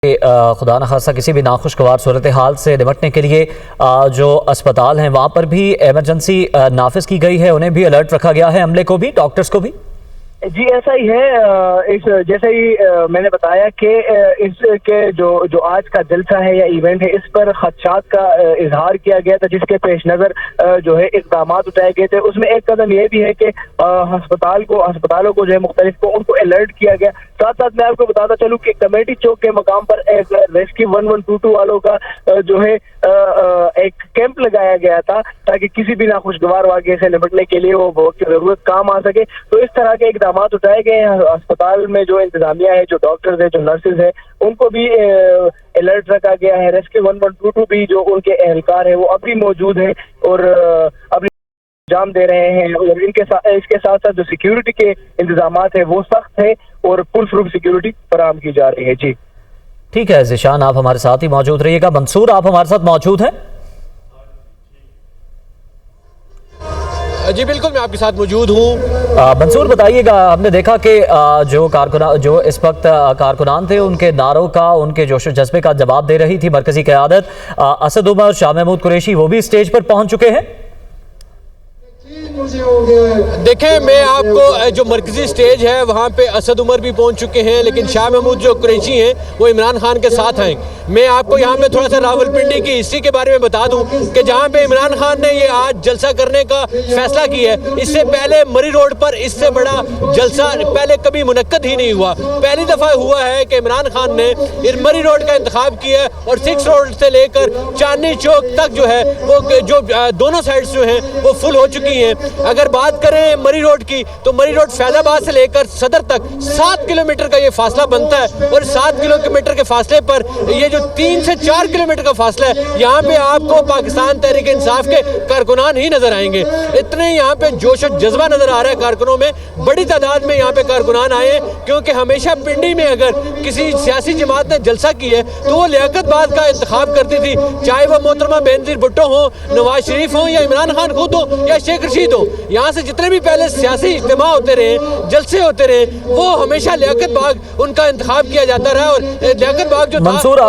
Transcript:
خدا نخواستہ کسی بھی ناخوشگوار صورتحال سے نمٹنے کے لیے جو اسپتال ہیں وہاں پر بھی ایمرجنسی نافذ کی گئی ہے، انہیں بھی الرٹ رکھا گیا ہے، عملے کو بھی، ڈاکٹرز کو بھی؟ جی ایسا ہی ہے، جیسے ہی میں نے بتایا کہ اس کے جو آج کا جلسہ ہے یا ایونٹ ہے، اس پر خدشات کا اظہار کیا گیا تھا، جس کے پیش نظر جو ہے اقدامات اٹھائے گئے تھے۔ اس میں ایک قدم یہ بھی ہے کہ ہسپتالوں کو جو ہے مختلف کو ان کو الرٹ کیا گیا۔ ساتھ ساتھ میں آپ کو بتاتا چلوں کہ کمیٹی چوک کے مقام پر ایک ریسکیو 1122 والوں کا جو ہے ایک کیمپ لگایا گیا تھا تاکہ کسی بھی ناخوشگوار واقعے سے نپٹنے کے لیے وہ وقت کی ضرورت کام آ سکے۔ تو اس طرح کے اقدامات اٹھائے گئے ہیں۔ اسپتال میں جو انتظامیہ ہے، جو ڈاکٹرز ہیں، جو نرسز ہیں، ان کو بھی الرٹ رکھا گیا ہے۔ ریسکیو 1122 بھی جو ان کے اہلکار ہیں وہ اب بھی موجود ہیں اور اپنی انجام دے رہے ہیں، اور اس کے ساتھ ساتھ جو سیکیورٹی کے انتظامات ہیں وہ سخت ہیں اور فل پروف سیکیورٹی فراہم کی جا رہی ہے۔ جی ٹھیک ہے ذیشان، آپ ہمارے ساتھ ہی موجود رہیے گا۔ منصور، آپ ہمارے ساتھ موجود ہیں؟ جی بالکل، میں آپ کے ساتھ موجود ہوں۔ منصور بتائیے گا، ہم نے دیکھا کہ جو اس وقت کارکنان تھے، ان کے نعروں کا، ان کے جوش و جذبے کا جواب دے رہی تھی مرکزی قیادت۔ اسد عمر، شاہ محمود قریشی وہ بھی اسٹیج پر پہنچ چکے ہیں۔ دیکھیں، میں آپ کو جو مرکزی سٹیج ہے وہاں پہ اسد عمر بھی پہنچ چکے ہیں، لیکن شاہ محمود جو قریشی ہیں وہ عمران خان کے ساتھ ہیں۔ میں آپ کو یہاں پہ تھوڑا سا راولپنڈی کی ہسٹری کے بارے میں بتا دوں کہ جہاں پہ عمران خان نے یہ آج جلسہ کرنے کا فیصلہ کیا ہے، اس سے پہلے مری روڈ پر اس سے بڑا جلسہ پہلے کبھی منعقد ہی نہیں ہوا۔ پہلی دفعہ ہوا ہے کہ عمران خان نے مری روڈ کا انتخاب کیا ہے اور 6 روڈ سے لے کر چاندنی چوک تک جو ہے وہ جو دونوں سائڈز جو ہیں وہ فل ہو چکی ہیں۔ اگر بات کریں مری روڈ کی تو مری روڈ فیض آباد سے لے کر صدر تک 7 کلومیٹر کا یہ فاصلہ بنتا ہے، اور 7 کلومیٹر کے فاصلے پر یہ جو 3 سے 4 کلومیٹر کا فاصلہ ہے، یہاں پہ آپ کو پاکستان تحریک انصاف کے کارکنان ہی نظر آئیں گے۔ اتنے یہاں پہ جوش و جذبہ نظر آ رہا ہے کارکنوں میں، بڑی تعداد میں یہاں پہ کارکنان آئے ہیں، کیونکہ ہمیشہ پنڈی میں اگر کسی سیاسی جماعت نے جلسہ کی ہے تو وہ لیاقت بعد کا انتخاب کرتی تھی، چاہے وہ محترمہ بینظیر بھٹو ہوں، نواز شریف ہوں، یا عمران خان خود ہوں، یا شیخ رشید ہوں۔ یہاں سے جتنے بھی پہلے سیاسی اجتماع ہوتے رہے، جلسے ہوتے رہے، وہ ہمیشہ لیاقت باغ ان کا انتخاب کیا جاتا رہا، اور لیاقت باغ جو تھا